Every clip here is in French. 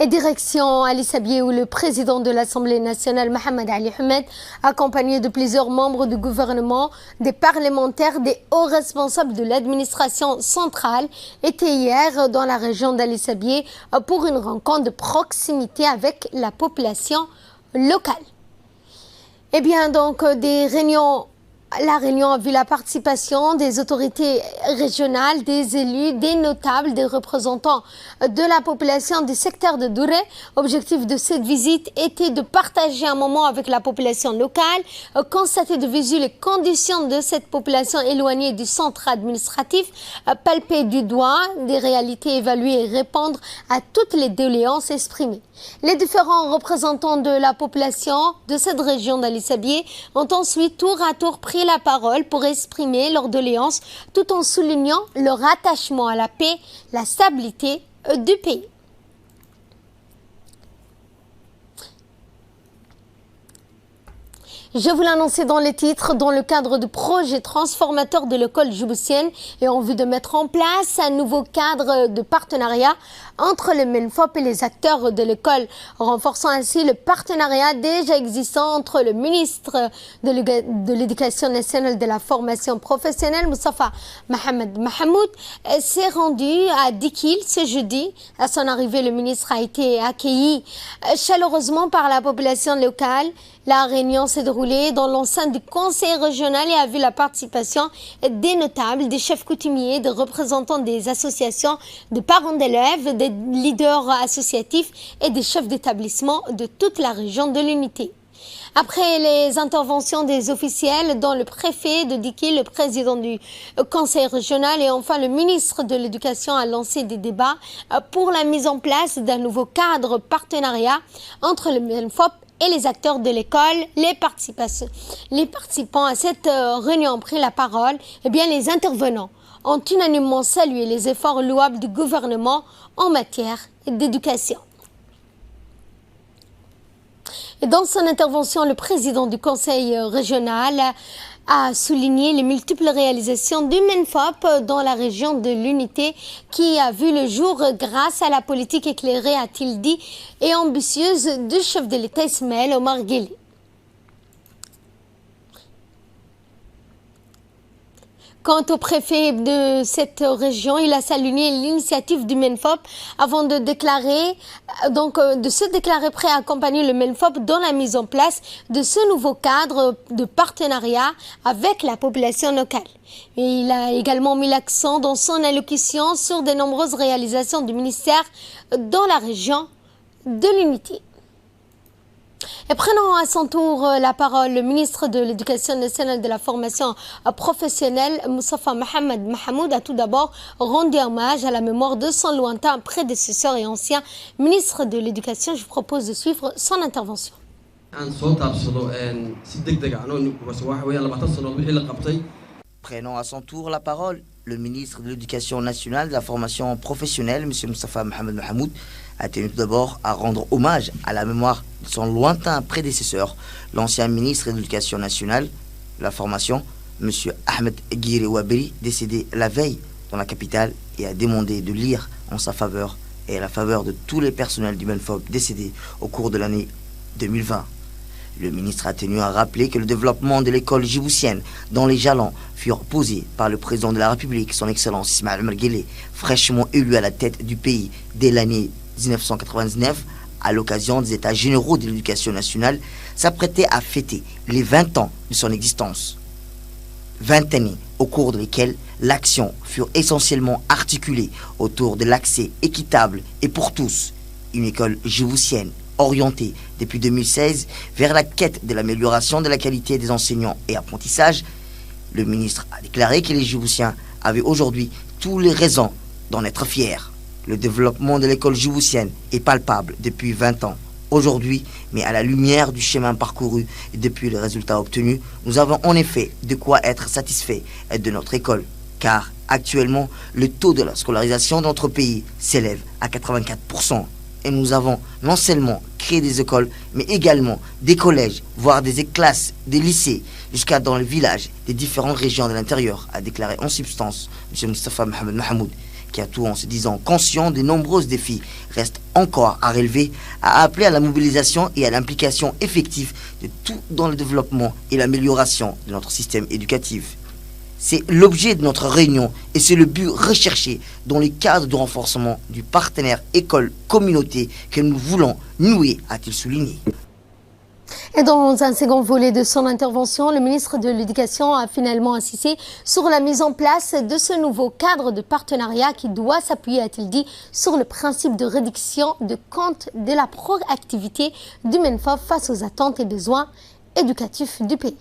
Et direction Ali Sabié où le président de l'Assemblée nationale, Mohamed Ali Ahmed, accompagné de plusieurs membres du gouvernement, des parlementaires, des hauts responsables de l'administration centrale, était hier dans la région d'Ali Sabié pour une rencontre de proximité avec la population locale. Eh bien, donc, la réunion a vu la participation des autorités régionales, des élus, des notables, des représentants de la population du secteur de Douré. L'objectif de cette visite était de partager un moment avec la population locale, constater de visu les conditions de cette population éloignée du centre administratif, palper du doigt des réalités évaluées et répondre à toutes les doléances exprimées. Les différents représentants de la population de cette région d'Ali Sabié ont ensuite tour à tour pris la parole pour exprimer leurs doléances tout en soulignant leur attachement à la paix, la stabilité du pays. Je vous l'annonçais dans le titre, dans le cadre du projet transformateur de l'école djiboutienne et en vue de mettre en place un nouveau cadre de partenariat entre le MENFOP et les acteurs de l'école, renforçant ainsi le partenariat déjà existant entre le ministre de l'Éducation nationale de la formation professionnelle, Moustapha Mohamed Mahamoud, s'est rendu à Dikil ce jeudi. À son arrivée, le ministre a été accueilli chaleureusement par la population locale. La réunion s'est déroulée dans l'enceinte du conseil régional et a vu la participation des notables, des chefs coutumiers, des représentants des associations, de parents d'élèves, des leaders associatifs et des chefs d'établissement de toute la région de l'unité. Après les interventions des officiels, dont le préfet de Dikil, le président du conseil régional et enfin le ministre de l'Éducation a lancé des débats pour la mise en place d'un nouveau cadre partenariat entre le MENFOP et les acteurs de l'école. Les participants à cette réunion ont pris la parole. Eh bien, les intervenants ont unanimement salué les efforts louables du gouvernement en matière d'éducation. Et dans son intervention, le président du conseil régional a souligné les multiples réalisations du MENFOP dans la région de l'unité qui a vu le jour grâce à la politique éclairée, a-t-il dit, et ambitieuse du chef de l'État Ismaël Omar Guelleh. Quant au préfet de cette région, il a salué l'initiative du MENFOP avant de se déclarer prêt à accompagner le MENFOP dans la mise en place de ce nouveau cadre de partenariat avec la population locale. Et il a également mis l'accent dans son allocution sur de nombreuses réalisations du ministère dans la région de l'unité. Et prenant à son tour la parole, le ministre de l'Éducation nationale de la formation professionnelle, Moustapha Mohamed Mahamoud, a tout d'abord rendu hommage à la mémoire de son lointain prédécesseur et ancien ministre de l'Éducation. Je vous propose de suivre son intervention. Prenant à son tour la parole, le ministre de l'Éducation nationale de la formation professionnelle, M. Moustapha Mohamed Mahamoud, a tenu tout d'abord à rendre hommage à la mémoire de son lointain prédécesseur, l'ancien ministre de l'Éducation nationale de la formation, M. Ahmed Guiri Waberi, décédé la veille dans la capitale, et a demandé de lire en sa faveur et à la faveur de tous les personnels du MENFOP décédés au cours de l'année 2020. Le ministre a tenu à rappeler que le développement de l'école djiboutienne, dont les jalons furent posés par le président de la République, son Excellence Ismaël Omar Guelleh, fraîchement élu à la tête du pays dès l'année 1999, à l'occasion des États généraux de l'éducation nationale, s'apprêtait à fêter les 20 ans de son existence. 20 années au cours desquelles l'action fut essentiellement articulée autour de l'accès équitable et pour tous, une école djiboutienne orientée depuis 2016 vers la quête de l'amélioration de la qualité des enseignants et apprentissages. Le ministre a déclaré que les Djiboutiens avaient aujourd'hui toutes les raisons d'en être fiers. Le développement de l'école djiboutienne est palpable depuis 20 ans. Aujourd'hui, mais à la lumière du chemin parcouru et depuis les résultats obtenus, nous avons en effet de quoi être satisfaits de notre école. Car actuellement, le taux de la scolarisation dans notre pays s'élève à 84%. Et nous avons non seulement créé des écoles, mais également des collèges, voire des classes, des lycées, jusqu'à dans les villages des différentes régions de l'intérieur, a déclaré en substance M. Moustapha Mohamed Mahamoud, qui a tout en se disant conscient des nombreux défis restent encore à relever, a appelé à la mobilisation et à l'implication effective de tout dans le développement et l'amélioration de notre système éducatif. C'est l'objet de notre réunion et c'est le but recherché dans le cadre du renforcement du partenaire école-communauté que nous voulons nouer, a-t-il souligné. Et dans un second volet de son intervention, le ministre de l'Éducation a finalement insisté sur la mise en place de ce nouveau cadre de partenariat qui doit s'appuyer, a-t-il dit, sur le principe de réduction de compte de la proactivité du MENFOP face aux attentes et besoins éducatifs du pays.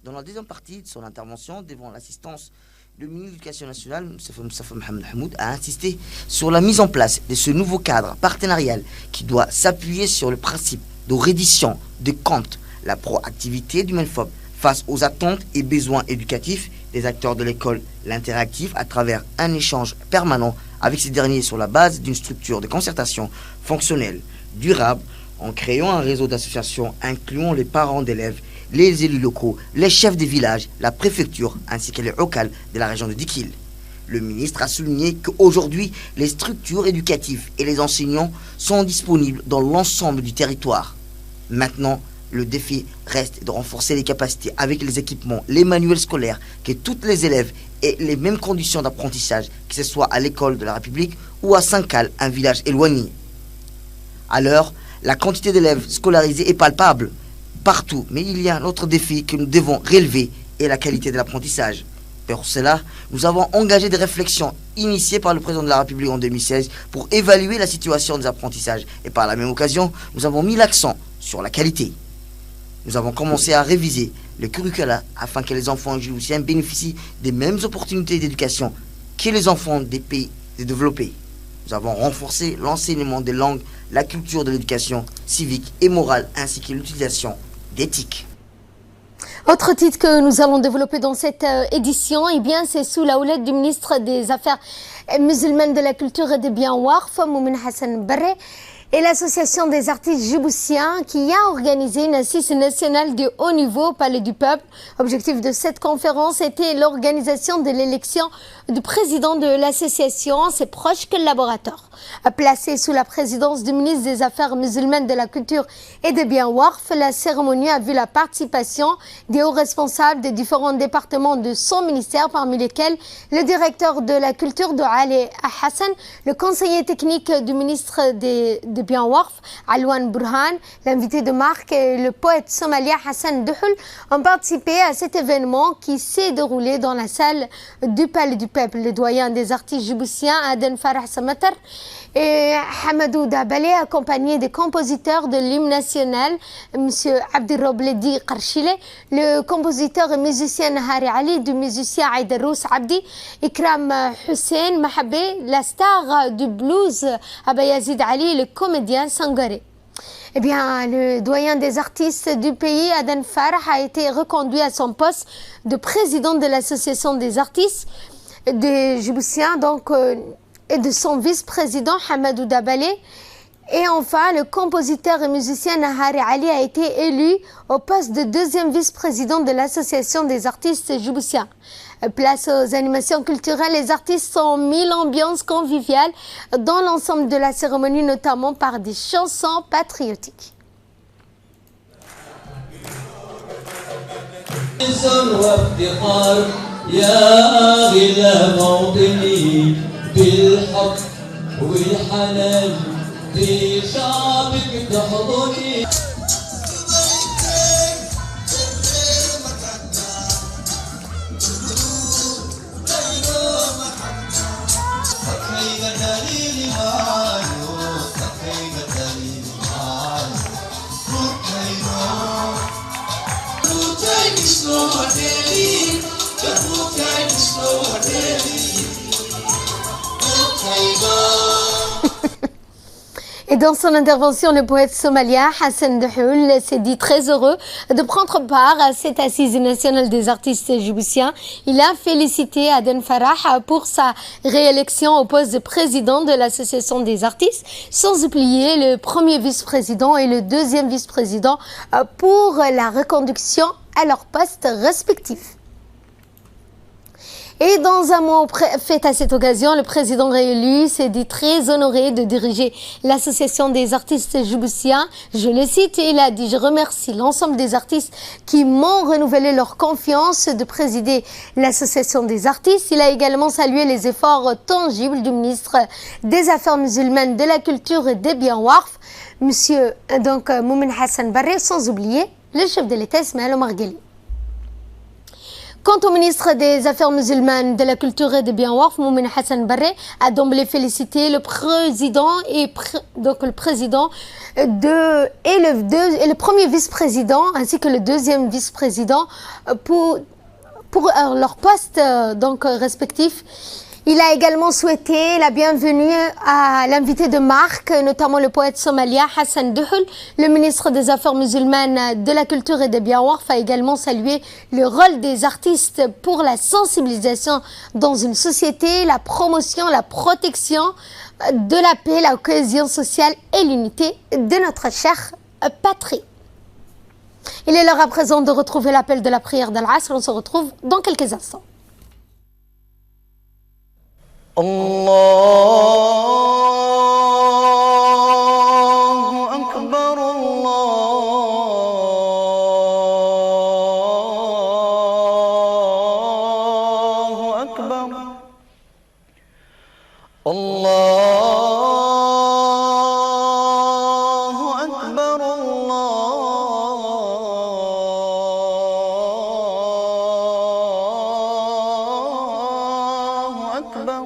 Dans la deuxième partie de son intervention devant l'assistance, le ministre de l'Éducation nationale, Moustapha Mohamed Mahmoud, a insisté sur la mise en place de ce nouveau cadre partenarial qui doit s'appuyer sur le principe de reddition de compte, la proactivité du MENFOP face aux attentes et besoins éducatifs des acteurs de l'école, l'interactif à travers un échange permanent avec ces derniers sur la base d'une structure de concertation fonctionnelle, durable, en créant un réseau d'associations incluant les parents d'élèves, les élus locaux, les chefs des villages, la préfecture ainsi que les OCAL de la région de Dikil. Le ministre a souligné qu'aujourd'hui, les structures éducatives et les enseignants sont disponibles dans l'ensemble du territoire. Maintenant, le défi reste de renforcer les capacités avec les équipements, les manuels scolaires, que tous les élèves aient les mêmes conditions d'apprentissage, que ce soit à l'école de la République ou à Sankal, un village éloigné. À l'heure, la quantité d'élèves scolarisés est palpable partout, mais il y a un autre défi que nous devons relever et la qualité de l'apprentissage. Pour cela, nous avons engagé des réflexions initiées par le président de la République en 2016 pour évaluer la situation des apprentissages et par la même occasion, nous avons mis l'accent sur la qualité. Nous avons commencé à réviser le curricula afin que les enfants djiboutiens bénéficient des mêmes opportunités d'éducation que les enfants des pays développés. Nous avons renforcé l'enseignement des langues, la culture de l'éducation civique et morale ainsi que l'utilisation d'éthique. Autre titre que nous allons développer dans cette édition, eh bien, c'est sous la houlette du ministre des Affaires musulmanes, de la Culture et des Biens Waqf, Moumin Hassan Barre, et l'Association des artistes djiboutiens qui a organisé une assise nationale de haut niveau au Palais du Peuple. Objectif de cette conférence était l'organisation de l'élection du président de l'association, ses proches collaborateurs. Placé sous la présidence du ministre des Affaires musulmanes, de la Culture et des Biens Waqf, la cérémonie a vu la participation des hauts responsables des différents départements de son ministère, parmi lesquels le directeur de la Culture de Ali Hassan, le conseiller technique du ministre des Biens Waqf, Alouane Burhan, l'invité de marque et le poète somalien Hassan Duhul ont participé à cet événement qui s'est déroulé dans la salle du Palais du Peuple. Le doyen des artistes djiboutiens, Aden Farah Samatar, et Hamadou Dabale, accompagné des compositeurs de l'hymne national, M. Abdirrobledi Karchile, le compositeur et musicien Nahari Ali, du musicien Aïdarous Abdi, Ikram Hussein Mahabé, la star du blues Abayazid Ali, le comédien Sangaré. Eh bien, le doyen des artistes du pays, Aden Farah, a été reconduit à son poste de président de l'association des artistes des Djiboutiens, donc, et de son vice-président Hamadou Dabale. Et enfin, le compositeur et musicien Nahari Ali a été élu au poste de deuxième vice-président de l'association des artistes djiboutiens. Place aux animations culturelles, les artistes ont mis l'ambiance conviviale dans l'ensemble de la cérémonie, notamment par des chansons patriotiques. Et dans son intervention, le poète somalien Hassan Duhul s'est dit très heureux de prendre part à cette assise nationale des artistes djiboutiens. Il a félicité Aden Farah pour sa réélection au poste de président de l'association des artistes, sans oublier le premier vice-président et le deuxième vice-président pour la reconduction à leurs postes respectifs. Et dans un mot fait à cette occasion, le président réélu s'est dit très honoré de diriger l'association des artistes djiboutiens. Je le cite, il a dit « Je remercie l'ensemble des artistes qui m'ont renouvelé leur confiance de présider l'association des artistes ». Il a également salué les efforts tangibles du ministre des Affaires musulmanes, de la Culture et des Biens Warf, Monsieur Moumen Hassan Barre, sans oublier le chef de l'État Ismaël Omar Guelleh. Quant au ministre des Affaires musulmanes, de la Culture et des Biens Warf, Moumen Hassan Barre, a d'emblée félicité le président et le premier vice-président ainsi que le deuxième vice-président pour leur poste respectif. Il a également souhaité la bienvenue à l'invité de marque, notamment le poète somalien Hassan Duhul. Le ministre des Affaires musulmanes, de la Culture et des Biens Warf a également salué le rôle des artistes pour la sensibilisation dans une société, la promotion, la protection de la paix, la cohésion sociale et l'unité de notre chère patrie. Il est l'heure à présent de retrouver l'appel de la prière d'Al-Asr. On se retrouve dans quelques instants. الله أكبر الله أكبر الله أكبر الله أكبر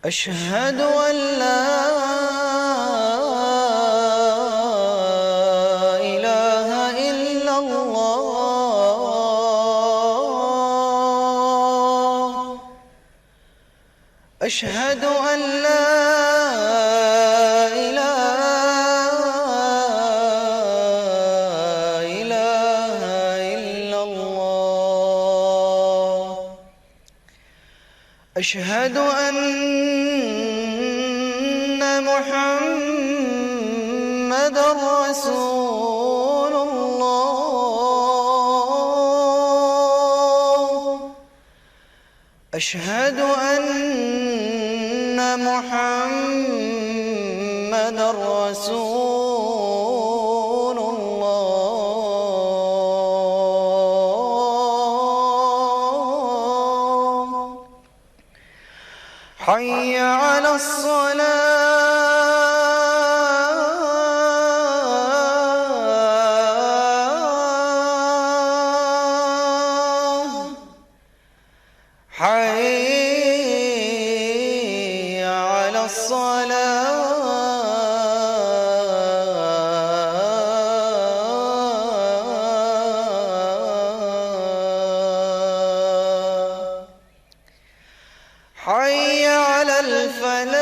أشهد أن لا إله إلا الله أشهد أن لا إله إلا الله أشهد أن محمد رسول الله أشهد أن محمد رسول الله حي على الصلاة حي على الصلاة حي على الفلاح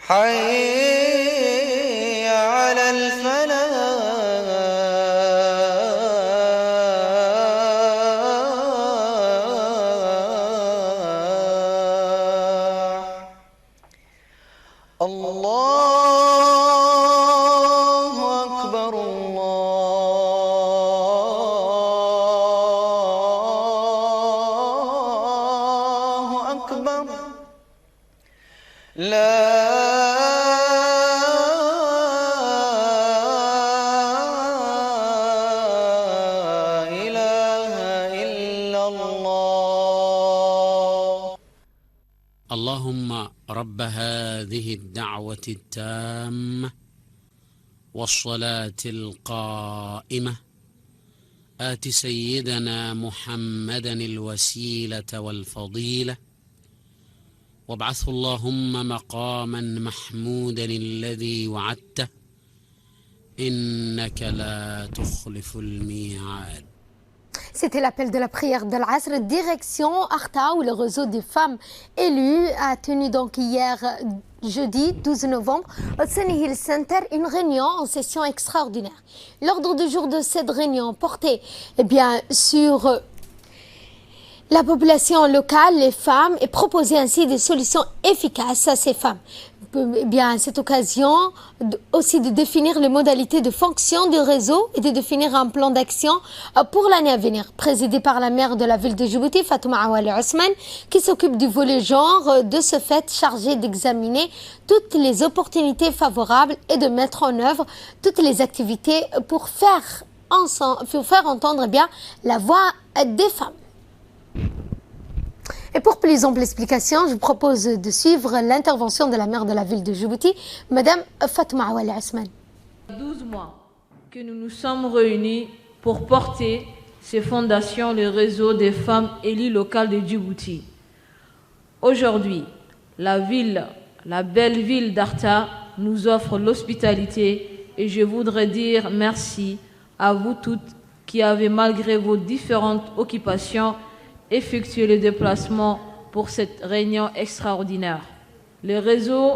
حي على الفلاح الله أكبر الله أكبر لا إله إلا الله اللهم رب هذه الدعوة التامة والصلاة القائمة آت سيدنا محمدا الوسيلة والفضيلة وابعثه اللهم مقاما محمودا الذي وعدته إنك لا تخلف الميعاد. C'était l'appel de la prière d'Al-Asr, direction Arta, où le réseau des femmes élues a tenu donc hier, jeudi 12 novembre, au Sunny Hill Center, une réunion en session extraordinaire. L'ordre du jour de cette réunion portait sur la population locale, les femmes, et proposait ainsi des solutions efficaces à ces femmes. bien, à cette occasion, aussi de définir les modalités de fonction du réseau et de définir un plan d'action pour l'année à venir, présidé par la maire de la ville de Djibouti, Fatouma Awali Ousmane, qui s'occupe du volet genre, de ce fait chargé d'examiner toutes les opportunités favorables et de mettre en œuvre toutes les activités pour faire entendre bien la voix des femmes. Et pour plus ample explication, je vous propose de suivre l'intervention de la maire de la ville de Djibouti, Madame Fatouma Awali Ousmane. 12 mois que nous nous sommes réunis pour porter ces fondations, le réseau des femmes élues locales de Djibouti. Aujourd'hui, la belle ville d'Arta nous offre l'hospitalité et je voudrais dire merci à vous toutes qui avez, malgré vos différentes occupations, effectué le déplacement pour cette réunion extraordinaire. Le réseau,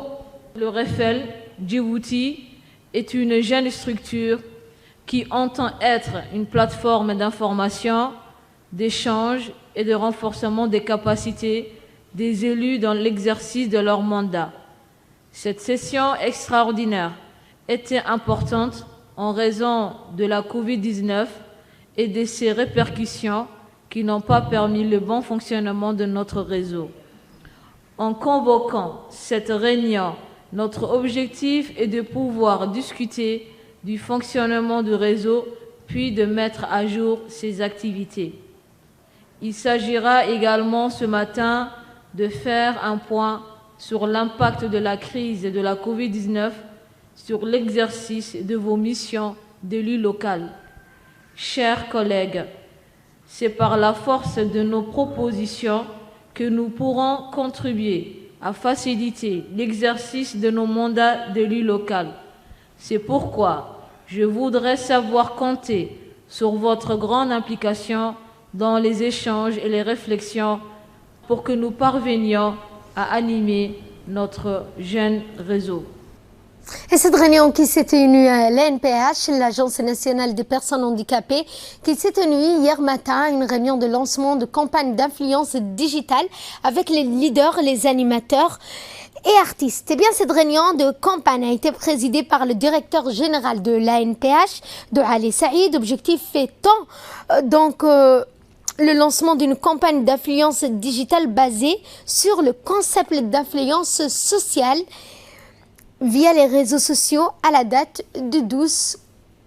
le REFEL Djibouti, est une jeune structure qui entend être une plateforme d'information, d'échange et de renforcement des capacités des élus dans l'exercice de leur mandat. Cette session extraordinaire était importante en raison de la Covid-19 et de ses répercussions qui n'ont pas permis le bon fonctionnement de notre réseau. En convoquant cette réunion, notre objectif est de pouvoir discuter du fonctionnement du réseau, puis de mettre à jour ses activités. Il s'agira également ce matin de faire un point sur l'impact de la crise de la Covid-19 sur l'exercice de vos missions d'élu local. Chers collègues, c'est par la force de nos propositions que nous pourrons contribuer à faciliter l'exercice de nos mandats d'élu local. C'est pourquoi je voudrais savoir compter sur votre grande implication dans les échanges et les réflexions pour que nous parvenions à animer notre jeune réseau. Et cette réunion qui s'est tenue à l'ANPH, l'Agence nationale des personnes handicapées, qui s'est tenue hier matin, une réunion de lancement de campagne d'influence digitale avec les leaders, les animateurs et artistes. Eh bien, cette réunion de campagne a été présidée par le directeur général de l'ANPH, de Ali Saïd. Objectif étant le lancement d'une campagne d'influence digitale basée sur le concept d'influence sociale via les réseaux sociaux à la date du 12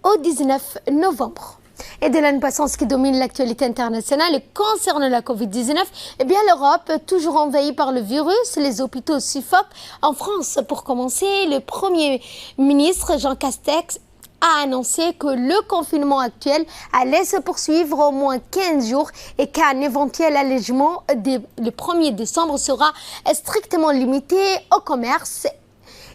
au 19 novembre. Et de là, une passance qui domine l'actualité internationale concernant la Covid-19, eh bien l'Europe, toujours envahie par le virus, les hôpitaux suffoquent. En France, pour commencer, le Premier ministre Jean Castex a annoncé que le confinement actuel allait se poursuivre au moins 15 jours et qu'un éventuel allègement le 1er décembre sera strictement limité au commerce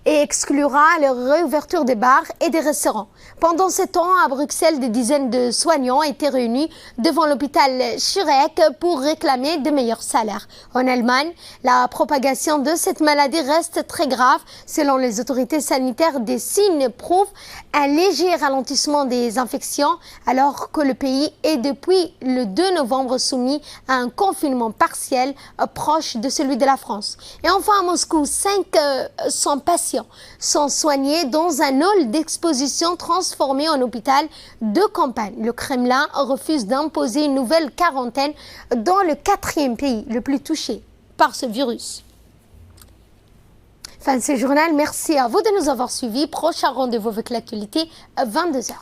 et exclura la réouverture des bars et des restaurants. Pendant ce temps, à Bruxelles, des dizaines de soignants étaient réunis devant l'hôpital Schreck pour réclamer de meilleurs salaires. En Allemagne, la propagation de cette maladie reste très grave. Selon les autorités sanitaires, des signes prouvent un léger ralentissement des infections alors que le pays est depuis le 2 novembre soumis à un confinement partiel proche de celui de la France. Et enfin, à Moscou, 500 patients sont soignés dans un hall d'exposition transformé en hôpital de campagne. Le Kremlin refuse d'imposer une nouvelle quarantaine dans le 4e pays le plus touché par ce virus. Fin de ce journal, merci à vous de nous avoir suivis. Prochain rendez-vous avec l'actualité à 22h.